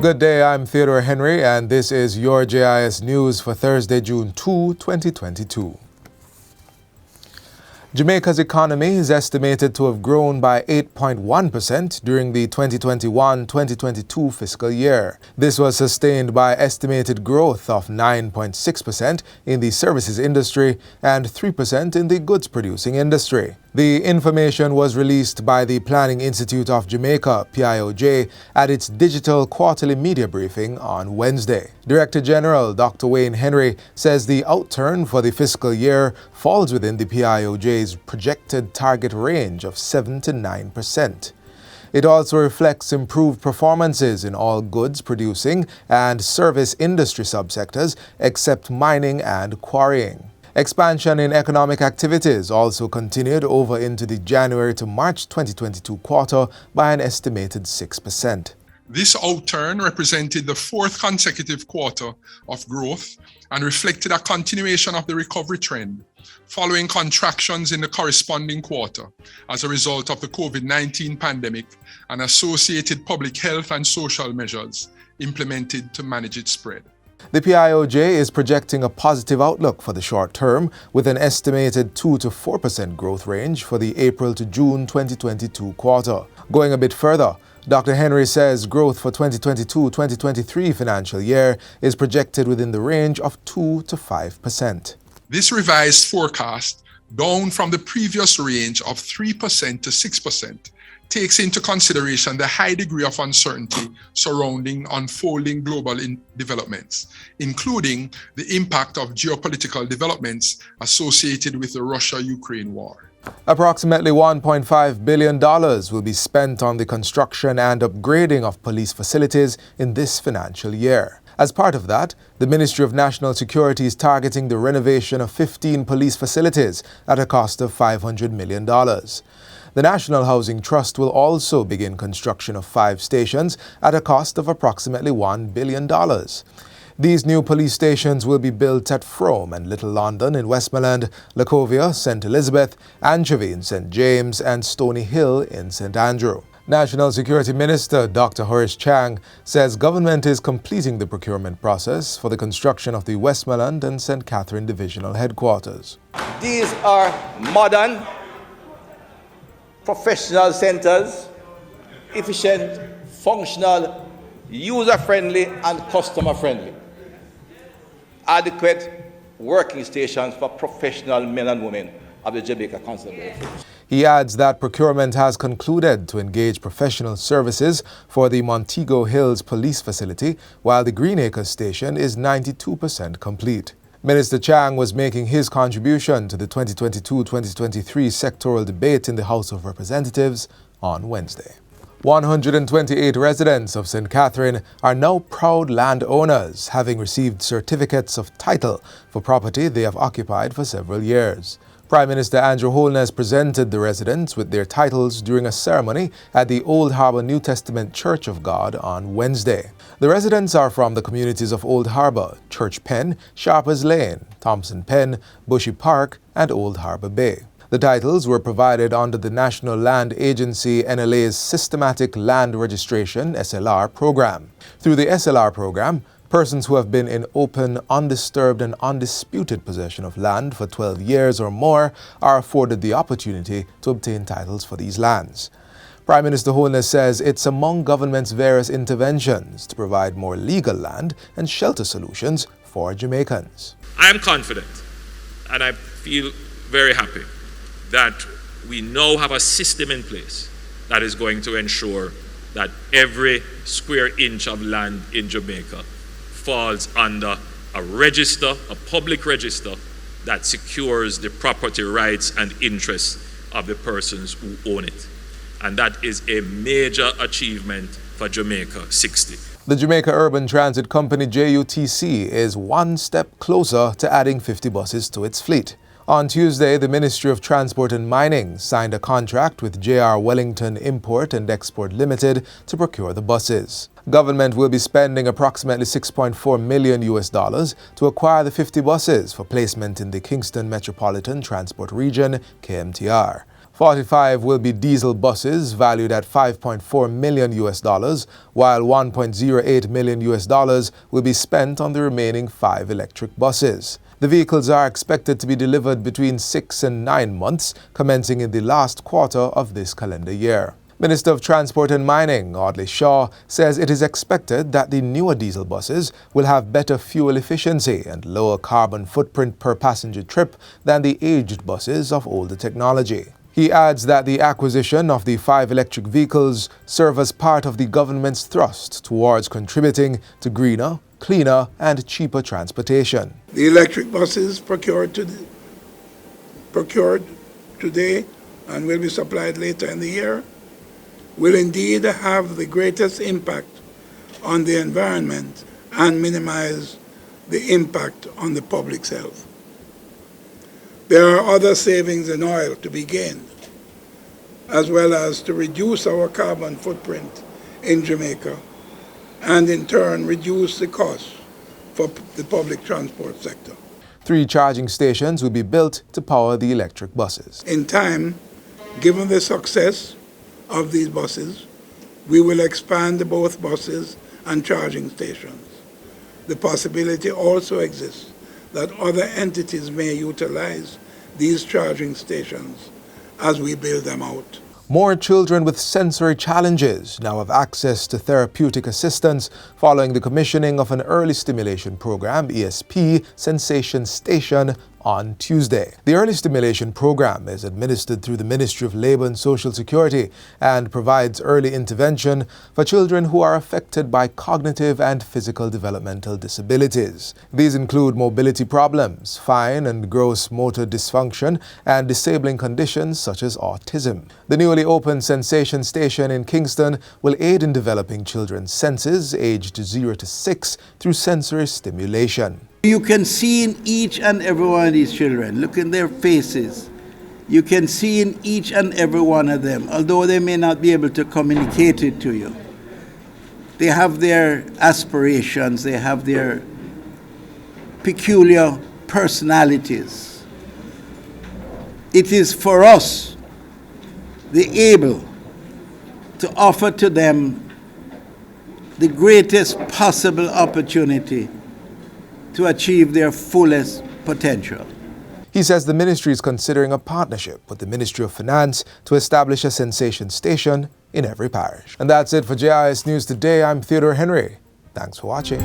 Good day, I'm Theodore Henry, and this is your JIS News for Thursday, June 2, 2022. Jamaica's economy is estimated to have grown by 8.1% during the 2021-2022 fiscal year. This was sustained by estimated growth of 9.6% in the services industry and 3% in the goods-producing industry. The information was released by the Planning Institute of Jamaica, PIOJ, at its digital quarterly media briefing on Wednesday. Director General Dr. Wayne Henry says the outturn for the fiscal year falls within the PIOJ's projected target range of 7 to 9%. It also reflects improved performances in all goods-producing and service industry subsectors except mining and quarrying. Expansion in economic activities also continued over into the January to March 2022 quarter by an estimated 6%. This outturn represented the fourth consecutive quarter of growth and reflected a continuation of the recovery trend following contractions in the corresponding quarter as a result of the COVID-19 pandemic and associated public health and social measures implemented to manage its spread. The PIOJ is projecting a positive outlook for the short term with an estimated 2 to 4% growth range for the April to June 2022 quarter. Going a bit further, Dr. Henry says growth for 2022-2023 financial year is projected within the range of 2 to 5%. This revised forecast, down from the previous range of 3% to 6%, takes into consideration the high degree of uncertainty surrounding unfolding global developments, including the impact of geopolitical developments associated with the Russia-Ukraine war. Approximately $1.5 billion will be spent on the construction and upgrading of police facilities in this financial year. As part of that, the Ministry of National Security is targeting the renovation of 15 police facilities at a cost of $500 million. The National Housing Trust will also begin construction of 5 stations at a cost of approximately $1 billion. These new police stations will be built at Frome and Little London in Westmoreland, Lacovia, St. Elizabeth, Anchovy in St. James, and Stony Hill in St. Andrew. National Security Minister Dr. Horace Chang says government is completing the procurement process for the construction of the Westmoreland and St. Catherine Divisional Headquarters. These are modern, professional centers, efficient, functional, user-friendly, and customer-friendly. Adequate working stations for professional men and women of the Jamaica Constabulary Force. He adds that procurement has concluded to engage professional services for the Montego Hills Police Facility, while the Greenacres Station is 92% complete. Minister Chang was making his contribution to the 2022-2023 sectoral debate in the House of Representatives on Wednesday. 128 residents of St. Catherine are now proud landowners, having received certificates of title for property they have occupied for several years. Prime Minister Andrew Holness presented the residents with their titles during a ceremony at the Old Harbour New Testament Church of God on Wednesday. The residents are from the communities of Old Harbour, Church Pen, Sharpers Lane, Thompson Pen, Bushy Park, and Old Harbour Bay. The titles were provided under the National Land Agency NLA's Systematic Land Registration SLR program. Through the SLR program, persons who have been in open, undisturbed, and undisputed possession of land for 12 years or more are afforded the opportunity to obtain titles for these lands. Prime Minister Holness says it's among government's various interventions to provide more legal land and shelter solutions for Jamaicans. I am confident and I feel very happy that we now have a system in place that is going to ensure that every square inch of land in Jamaica falls under a register, a public register, that secures the property rights and interests of the persons who own it. And that is a major achievement for Jamaica 60. The Jamaica Urban Transit Company, JUTC, is one step closer to adding 50 buses to its fleet. On Tuesday, the Ministry of Transport and Mining signed a contract with JR Wellington Import and Export Limited to procure the buses. Government will be spending approximately $6.4 million to acquire the 50 buses for placement in the Kingston Metropolitan Transport Region, KMTR. 45 will be diesel buses valued at $5.4 million, while $1.08 million will be spent on the remaining 5 electric buses. The vehicles are expected to be delivered between 6 and 9 months, commencing in the last quarter of this calendar year. Minister of Transport and Mining, Audley Shaw, says it is expected that the newer diesel buses will have better fuel efficiency and lower carbon footprint per passenger trip than the aged buses of older technology. He adds that the acquisition of the 5 electric vehicles serve as part of the government's thrust towards contributing to greener, cleaner and cheaper transportation. The electric buses procured today and will be supplied later in the year will indeed have the greatest impact on the environment and minimize the impact on the public's health. There are other savings in oil to be gained, as well as to reduce our carbon footprint in Jamaica and in turn reduce the costs for the public transport sector. 3 charging stations will be built to power the electric buses. In time, given the success of these buses, we will expand both buses and charging stations. The possibility also exists that other entities may utilize these charging stations as we build them out. More children with sensory challenges now have access to therapeutic assistance following the commissioning of an early stimulation program, ESP, Sensation Station, on Tuesday. The early stimulation program is administered through the Ministry of Labour and Social Security and provides early intervention for children who are affected by cognitive and physical developmental disabilities. These include mobility problems, fine and gross motor dysfunction, and disabling conditions such as autism. The newly opened Sensation Station in Kingston will aid in developing children's senses aged 0 to 6 through sensory stimulation. You can see in each and every one of these children, look in their faces, you can see in each and every one of them, although they may not be able to communicate it to you. They have their aspirations, they have their peculiar personalities. It is for us, the able, to offer to them the greatest possible opportunity to achieve their fullest potential. He says the ministry is considering a partnership with the Ministry of Finance to establish a Sensation Station in every parish. And that's it for JIS News Today. I'm Theodore Henry. Thanks for watching.